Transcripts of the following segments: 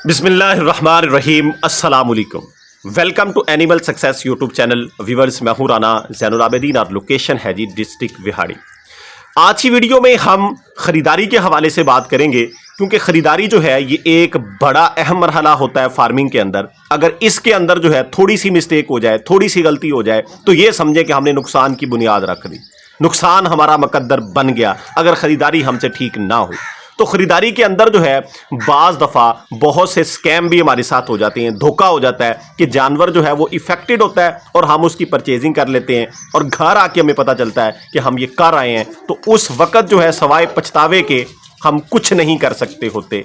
بسم اللہ الرحمن الرحیم، السلام علیکم۔ Welcome to animal success YouTube channel. Viewers, میں ہوں رانا زین العابدین اور لوکیشن ہے جی ڈسٹرکٹ وہاڑی۔ آج کی ویڈیو میں ہم خریداری کے حوالے سے بات کریں گے، کیونکہ خریداری جو ہے یہ ایک بڑا اہم مرحلہ ہوتا ہے فارمنگ کے اندر۔ اگر اس کے اندر جو ہے تھوڑی سی مسٹیک ہو جائے، تھوڑی سی غلطی ہو جائے تو یہ سمجھے کہ ہم نے نقصان کی بنیاد رکھ دی، نقصان ہمارا مقدر بن گیا اگر خریداری ہم سے ٹھیک نہ ہو۔ تو خریداری کے اندر جو ہے بعض دفعہ بہت سے سکیم بھی ہمارے ساتھ ہو جاتے ہیں، دھوکہ ہو جاتا ہے کہ جانور جو ہے وہ افیکٹڈ ہوتا ہے اور ہم اس کی پرچیزنگ کر لیتے ہیں اور گھر آ کے ہمیں پتہ چلتا ہے کہ ہم یہ کر آئے ہیں، تو اس وقت جو ہے سوائے پچھتاوے کے ہم کچھ نہیں کر سکتے ہوتے۔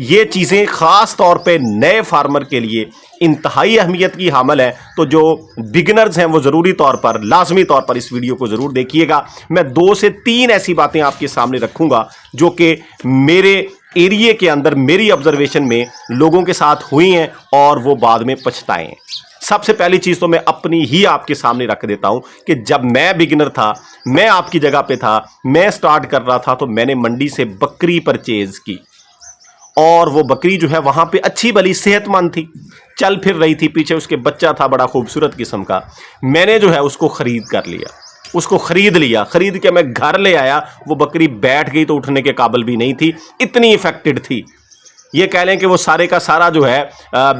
یہ چیزیں خاص طور پہ نئے فارمر کے لیے انتہائی اہمیت کی حامل ہے، تو جو بگنرز ہیں وہ ضروری طور پر لازمی طور پر اس ویڈیو کو ضرور دیکھیے گا۔ میں 2 سے 3 ایسی باتیں آپ کے سامنے رکھوں گا جو کہ میرے ایریے کے اندر میری آبزرویشن میں لوگوں کے ساتھ ہوئی ہیں اور وہ بعد میں پچھتائے ہیں۔ سب سے پہلی چیز تو میں اپنی ہی آپ کے سامنے رکھ دیتا ہوں کہ جب میں بگنر تھا، میں آپ کی جگہ پہ تھا، میں سٹارٹ کر رہا تھا، تو میں نے منڈی سے بکری پرچیز کی اور وہ بکری جو ہے وہاں پہ اچھی بھلی صحت مند تھی، چل پھر رہی تھی، پیچھے اس کے بچہ تھا بڑا خوبصورت قسم کا۔ میں نے جو ہے اس کو خرید کر لیا، اس کو خرید لیا، خرید کے میں گھر لے آیا۔ وہ بکری بیٹھ گئی تو اٹھنے کے قابل بھی نہیں تھی، اتنی افیکٹڈ تھی۔ یہ کہہ لیں کہ وہ سارے کا سارا جو ہے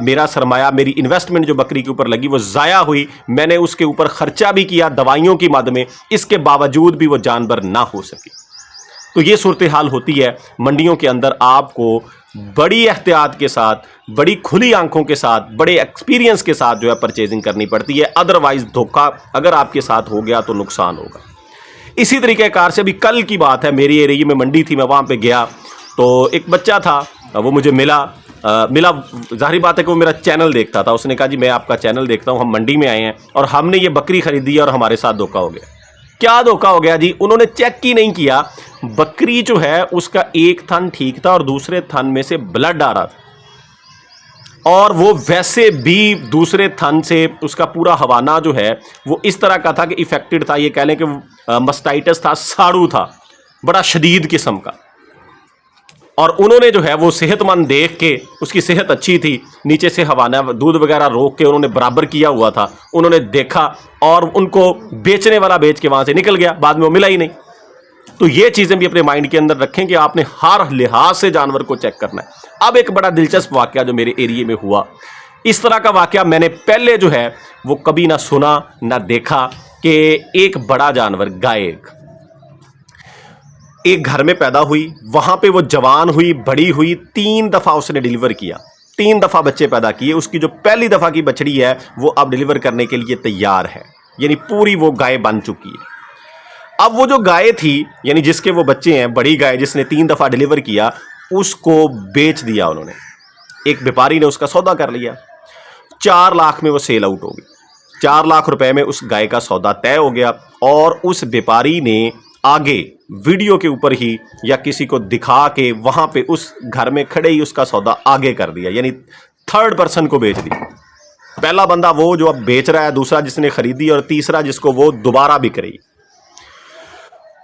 میرا سرمایہ، میری انویسٹمنٹ جو بکری کے اوپر لگی وہ ضائع ہوئی۔ میں نے اس کے اوپر خرچہ بھی کیا دوائیوں کی مد میں، اس کے باوجود بھی وہ جانور نہ ہو سکی۔ تو یہ صورتحال ہوتی ہے منڈیوں کے اندر۔ آپ کو بڑی احتیاط کے ساتھ، بڑی کھلی آنکھوں کے ساتھ، بڑے ایکسپیرینس کے ساتھ جو ہے پرچیزنگ کرنی پڑتی ہے، ادروائز دھوکہ اگر آپ کے ساتھ ہو گیا تو نقصان ہوگا۔ اسی طریقہ کار سے بھی کل کی بات ہے، میری ایریے میں منڈی تھی، میں وہاں پہ گیا تو ایک بچہ تھا، وہ مجھے ملا ظاہری بات ہے کہ وہ میرا چینل دیکھتا تھا۔ اس نے کہا جی میں آپ کا چینل دیکھتا ہوں، ہم منڈی میں آئے ہیں اور ہم نے یہ بکری خریدی ہے اور ہمارے ساتھ دھوکہ ہو گیا۔ کیا دھوکہ ہو گیا جی؟ انہوں نے چیک ہی نہیں کیا، بکری جو ہے اس کا ایک تھن ٹھیک تھا اور دوسرے تھن میں سے بلڈ آ رہا تھا، اور وہ ویسے بھی دوسرے تھن سے اس کا پورا ہوانہ جو ہے وہ اس طرح کا تھا کہ افیکٹڈ تھا۔ یہ کہہ لیں کہ مسٹائٹس تھا، ساڑو تھا بڑا شدید قسم کا، اور انہوں نے جو ہے وہ صحت مند دیکھ کے، اس کی صحت اچھی تھی، نیچے سے ہوانہ دودھ وغیرہ روک کے انہوں نے برابر کیا ہوا تھا، انہوں نے دیکھا اور ان کو بیچنے والا بیچ کے وہاں سے نکل گیا، بعد میں وہ ملا ہی نہیں۔ تو یہ چیزیں بھی اپنے مائنڈ کے اندر رکھیں کہ آپ نے ہر لحاظ سے جانور کو چیک کرنا ہے۔ اب ایک بڑا دلچسپ واقعہ جو میرے ایریے میں ہوا، اس طرح کا واقعہ میں نے پہلے جو ہے وہ کبھی نہ سنا نہ دیکھا، کہ ایک بڑا جانور گائے ایک گھر میں پیدا ہوئی، وہاں پہ وہ جوان ہوئی، بڑی ہوئی، 3 دفعہ اس نے ڈیلیور کیا، 3 دفعہ بچے پیدا کیے۔ اس کی جو پہلی دفعہ کی بچڑی ہے وہ اب ڈیلیور کرنے کے لیے تیار ہے، یعنی پوری وہ گائے بن چکی ہے۔ اب وہ جو گائے تھی، یعنی جس کے وہ بچے ہیں، بڑی گائے جس نے 3 دفعہ ڈیلیور کیا، اس کو بیچ دیا انہوں نے۔ ایک بیپاری نے اس کا سودا کر لیا، 4 لاکھ میں وہ سیل آؤٹ ہو گئی۔ 4 لاکھ روپے میں اس گائے کا سودا طے ہو گیا، اور اس بیپاری نے آگے ویڈیو کے اوپر ہی یا کسی کو دکھا کے وہاں پہ اس گھر میں کھڑے ہی اس کا سودا آگے کر دیا، یعنی 3rd پرسن کو بیچ دیا۔ پہلا بندہ وہ جو اب بیچ رہا ہے، دوسرا جس نے خریدی، اور تیسرا جس کو وہ دوبارہ بک رہی۔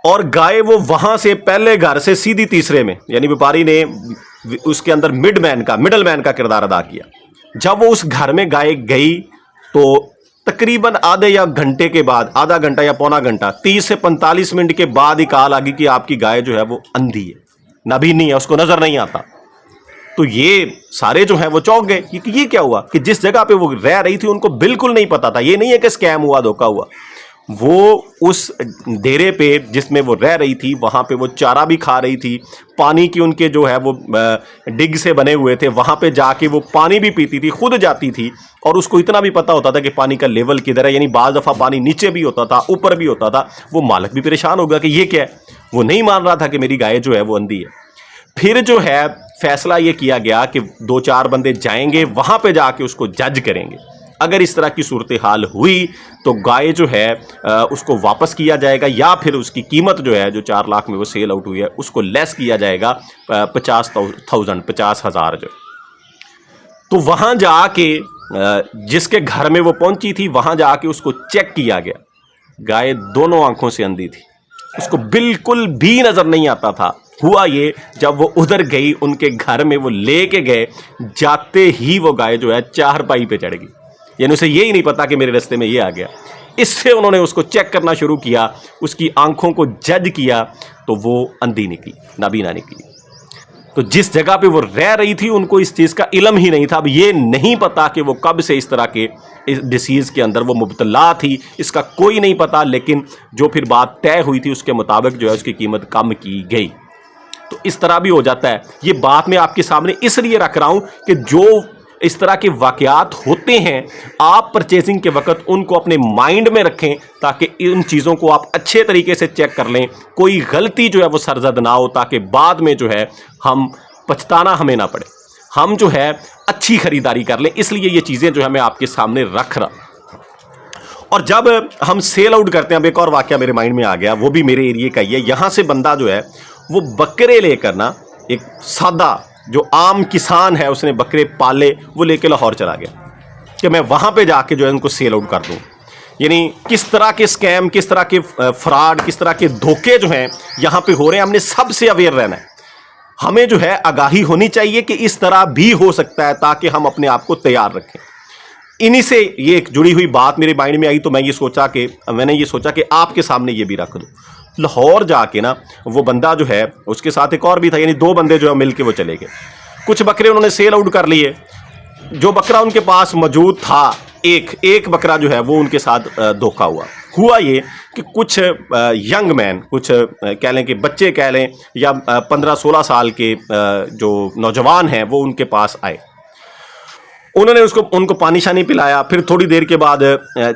اور گائے وہ وہاں سے پہلے گھر سے سیدھی تیسرے میں، یعنی بیپاری نے اس کے اندر مڈل مین کا کردار ادا کیا۔ جب وہ اس گھر میں گائے گئی تو تقریباً آدھے یا گھنٹے کے بعد، آدھا گھنٹہ یا پونا گھنٹہ، 30 سے 45 منٹ کے بعد ہی کال آ گئی کہ آپ کی گائے جو ہے وہ اندھی ہے، نابینی ہے، اس کو نظر نہیں آتا۔ تو یہ سارے جو ہیں وہ چونک گئے کہ یہ کیا ہوا، کہ جس جگہ پہ وہ رہ رہی تھی ان کو بالکل نہیں پتا تھا۔ یہ نہیں ہے کہ اسکیم ہوا، دھوکہ ہوا، وہ اس ڈیرے پہ جس میں وہ رہ رہی تھی وہاں پہ وہ چارہ بھی کھا رہی تھی، پانی کی ان کے جو ہے وہ ڈگ سے بنے ہوئے تھے، وہاں پہ جا کے وہ پانی بھی پیتی تھی، خود جاتی تھی، اور اس کو اتنا بھی پتا ہوتا تھا کہ پانی کا لیول کدھر ہے، یعنی بعض دفعہ پانی نیچے بھی ہوتا تھا، اوپر بھی ہوتا تھا۔ وہ مالک بھی پریشان ہو گیا کہ یہ کیا ہے، وہ نہیں مان رہا تھا کہ میری گائے جو ہے وہ اندھی ہے۔ پھر جو ہے فیصلہ یہ کیا گیا کہ 2-4 بندے جائیں گے، وہاں پہ جا کے اس کو جج کریں گے۔ اگر اس طرح کی صورتحال ہوئی تو گائے جو ہے اس کو واپس کیا جائے گا، یا پھر اس کی قیمت جو ہے جو 4 لاکھ میں وہ سیل آؤٹ ہوئی ہے اس کو لیس کیا جائے گا 50,000 جو۔ تو وہاں جا کے جس کے گھر میں وہ پہنچی تھی وہاں جا کے اس کو چیک کیا گیا، گائے دونوں آنکھوں سے اندھی تھی، اس کو بالکل بھی نظر نہیں آتا تھا ہوا یہ، جب وہ ادھر گئی ان کے گھر میں، وہ لے کے گئے، جاتے ہی وہ گائے جو ہے چارپائی پہ چڑھ گئی، یعنی اسے یہی نہیں پتا کہ میرے راستے میں یہ آ گیا۔ اس سے انہوں نے اس کو چیک کرنا شروع کیا، اس کی آنکھوں کو جج کیا تو وہ اندھی نکلی، نابینا نکلی۔ تو جس جگہ پہ وہ رہ رہی تھی ان کو اس چیز کا علم ہی نہیں تھا، اب یہ نہیں پتا کہ وہ کب سے اس طرح کے ڈیسیز کے اندر وہ مبتلا تھی، اس کا کوئی نہیں پتا، لیکن جو پھر بات طے ہوئی تھی اس کے مطابق جو ہے اس کی قیمت کم کی گئی۔ تو اس طرح بھی ہو جاتا ہے۔ یہ بات میں آپ کے سامنے اس لیے رکھ رہا ہوں کہ جو اس طرح کے واقعات ہوتے ہیں آپ پرچیزنگ کے وقت ان کو اپنے مائنڈ میں رکھیں تاکہ ان چیزوں کو آپ اچھے طریقے سے چیک کر لیں، کوئی غلطی جو ہے وہ سرزد نہ ہو، تاکہ بعد میں جو ہے ہم پچھتانا ہمیں نہ پڑے، ہم جو ہے اچھی خریداری کر لیں۔ اس لیے یہ چیزیں جو ہے میں آپ کے سامنے رکھ رہا ہوں۔ اور جب ہم سیل آؤٹ کرتے ہیں، اب ایک اور واقعہ میرے مائنڈ میں آ گیا، وہ بھی میرے ایریے کا ہی ہے۔ یہاں سے بندہ جو ہے وہ بکرے لے کر نا، ایک سادہ جو عام کسان ہے اس نے بکرے پالے، وہ لے کے لاہور چلا گیا کہ میں وہاں پہ جا کے جو ہے ان کو سیل آؤٹ کر دوں۔ یعنی کس طرح کے اسکیم، کس طرح کے فراڈ، کس طرح کے دھوکے جو ہیں یہاں پہ ہو رہے ہیں، ہم نے سب سے اویئر رہنا ہے۔ ہمیں جو ہے آگاہی ہونی چاہیے کہ اس طرح بھی ہو سکتا ہے، تاکہ ہم اپنے آپ کو تیار رکھیں۔ انہی سے یہ ایک جڑی ہوئی بات میرے مائنڈ میں آئی تو میں نے یہ سوچا کہ آپ کے سامنے یہ بھی رکھ دوں۔ لاہور جا کے نا وہ بندہ جو ہے اس کے ساتھ ایک اور بھی تھا، یعنی دو بندے جو ہے مل کے وہ چلے گئے۔ کچھ بکرے انہوں نے سیل آؤٹ کر لیے، جو بکرا ان کے پاس موجود تھا ایک بکرا جو ہے وہ ان کے ساتھ دھوکا ہوا یہ کہ کچھ ینگ مین، کچھ کہہ لیں کہ بچے کہہ لیں، یا 15-16 سال کے جو نوجوان ہیں وہ ان کے پاس آئے۔ انہوں نے ان کو پانی شانی پلایا، پھر تھوڑی دیر کے بعد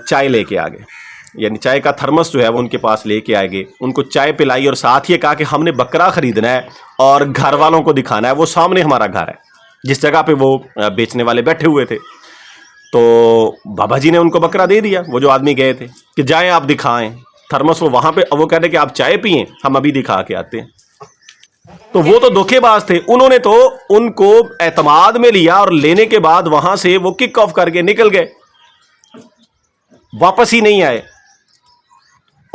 چائے لے کے آ گئے، یعنی چائے کا تھرمس جو ہے وہ ان کے پاس لے کے آئے گئے، ان کو چائے پلائی اور ساتھ یہ کہا کہ ہم نے بکرا خریدنا ہے اور گھر والوں کو دکھانا ہے، وہ سامنے ہمارا گھر ہے جس جگہ پہ وہ بیچنے والے بیٹھے ہوئے تھے۔ تو بابا جی نے ان کو بکرا دے دیا، وہ جو آدمی گئے تھے کہ جائیں آپ دکھائیں تھرمس، وہ وہاں پہ وہ کہتے کہ آپ چائے پئیں، ہم ابھی دکھا کے آتے ہیں۔ تو وہ تو دھوکے باز تھے، انہوں نے تو ان کو اعتماد میں لیا اور لینے کے بعد وہاں سے وہ کک آف کر کے نکل گئے، واپس ہی نہیں آئے۔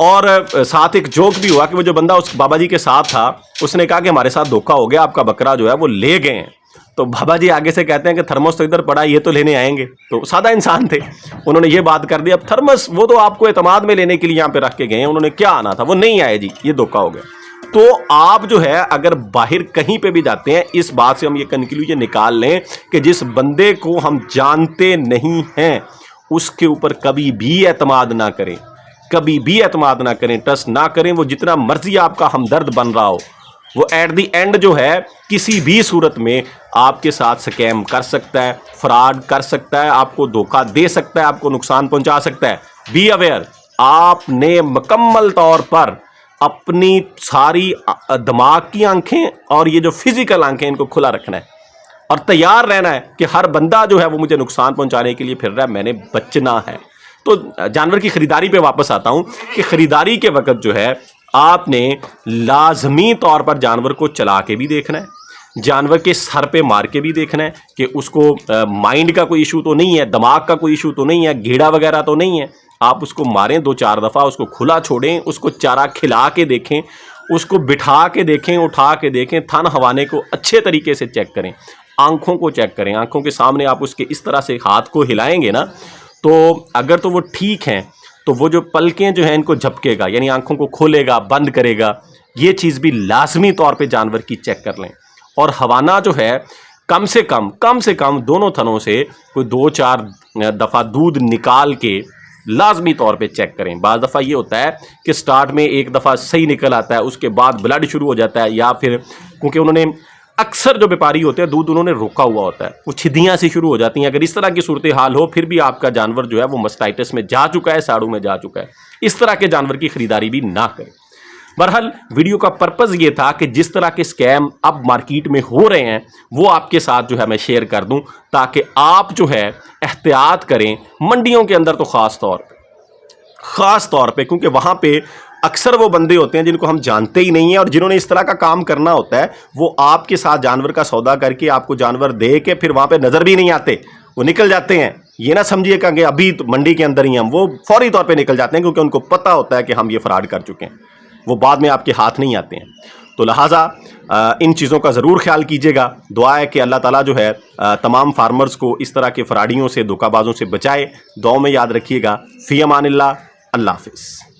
اور ساتھ ایک جوک بھی ہوا کہ وہ جو بندہ اس بابا جی کے ساتھ تھا اس نے کہا کہ ہمارے ساتھ دھوکا ہو گیا، آپ کا بکرا جو ہے وہ لے گئے ہیں۔ تو بابا جی آگے سے کہتے ہیں کہ تھرمس تو ادھر پڑا، یہ تو لینے آئیں گے۔ تو سادہ انسان تھے، انہوں نے یہ بات کر دی۔ اب تھرمس وہ تو آپ کو اعتماد میں لینے کے لیے یہاں پہ رکھ کے گئے ہیں، انہوں نے کیا آنا تھا، وہ نہیں آئے جی، یہ دھوکا ہو گیا۔ تو آپ جو ہے اگر باہر کہیں پہ بھی جاتے ہیں، اس بات سے ہم یہ کنکلوژن نکال لیں کہ جس بندے کو ہم جانتے نہیں ہیں اس کے اوپر کبھی بھی اعتماد نہ کریں، کبھی بھی اعتماد نہ کریں، ٹرسٹ نہ کریں۔ وہ جتنا مرضی آپ کا ہمدرد بن رہا ہو، وہ ایٹ دی اینڈ جو ہے کسی بھی صورت میں آپ کے ساتھ سکیم کر سکتا ہے، فراڈ کر سکتا ہے، آپ کو دھوکہ دے سکتا ہے، آپ کو نقصان پہنچا سکتا ہے۔ بی اویئر، آپ نے مکمل طور پر اپنی ساری دماغ کی آنکھیں اور یہ جو فزیکل آنکھیں ان کو کھلا رکھنا ہے اور تیار رہنا ہے کہ ہر بندہ جو ہے وہ مجھے نقصان پہنچانے کے لیے پھر رہا ہے، میں نے بچنا ہے۔ تو جانور کی خریداری پہ واپس آتا ہوں کہ خریداری کے وقت جو ہے آپ نے لازمی طور پر جانور کو چلا کے بھی دیکھنا ہے، جانور کے سر پہ مار کے بھی دیکھنا ہے کہ اس کو مائنڈ کا کوئی ایشو تو نہیں ہے، دماغ کا کوئی ایشو تو نہیں ہے، گھیڑا وغیرہ تو نہیں ہے۔ آپ اس کو ماریں 2-4 دفعہ، اس کو کھلا چھوڑیں، اس کو چارہ کھلا کے دیکھیں، اس کو بٹھا کے دیکھیں، اٹھا کے دیکھیں، تھن ہوانے کو اچھے طریقے سے چیک کریں، آنکھوں کو چیک کریں، آنکھوں کے سامنے آپ اس کے اس طرح سے ہاتھ کو ہلائیں گے نا، تو اگر تو وہ ٹھیک ہیں تو وہ جو پلکیں جو ہیں ان کو جھپکے گا، یعنی آنکھوں کو کھولے گا، بند کرے گا، یہ چیز بھی لازمی طور پہ جانور کی چیک کر لیں۔ اور ہوانا جو ہے کم سے کم دونوں تھنوں سے کوئی 2-4 دفعہ دودھ نکال کے لازمی طور پہ چیک کریں۔ بعض دفعہ یہ ہوتا ہے کہ سٹارٹ میں ایک دفعہ صحیح نکل آتا ہے، اس کے بعد بلڈ شروع ہو جاتا ہے، یا پھر کیونکہ انہوں نے اکثر جو بیپاری ہوتے ہیں دودھ انہوں نے روکا ہوا ہوتا ہے، وہ چھدیاں سے شروع ہو جاتی ہیں۔ اگر اس طرح کی صورتحال ہو پھر بھی آپ کا جانور جو ہے وہ مسٹائٹس میں جا چکا ہے، ساڑو میں جا چکا ہے، اس طرح کے جانور کی خریداری بھی نہ کریں۔ بہرحال ویڈیو کا پرپز یہ تھا کہ جس طرح کے اسکیم اب مارکیٹ میں ہو رہے ہیں وہ آپ کے ساتھ جو ہے میں شیئر کر دوں، تاکہ آپ جو ہے احتیاط کریں منڈیوں کے اندر، تو خاص طور پہ کیونکہ وہاں پہ اکثر وہ بندے ہوتے ہیں جن کو ہم جانتے ہی نہیں ہیں، اور جنہوں نے اس طرح کا کام کرنا ہوتا ہے وہ آپ کے ساتھ جانور کا سودا کر کے آپ کو جانور دے کے پھر وہاں پہ نظر بھی نہیں آتے، وہ نکل جاتے ہیں۔ یہ نہ سمجھیے کہ ابھی تو منڈی کے اندر ہی ہم، وہ فوری طور پہ نکل جاتے ہیں کیونکہ ان کو پتہ ہوتا ہے کہ ہم یہ فراڈ کر چکے ہیں، وہ بعد میں آپ کے ہاتھ نہیں آتے ہیں۔ تو لہٰذا ان چیزوں کا ضرور خیال کیجیے گا. دعا ہے کہ اللہ تعالیٰ جو ہے تمام فارمرز کو اس طرح کے فراڈیوں سے، دھوکہ بازوں سے بچائے. دعاؤں میں یاد رکھیے گا. فی امان اللہ. اللہ حافظ.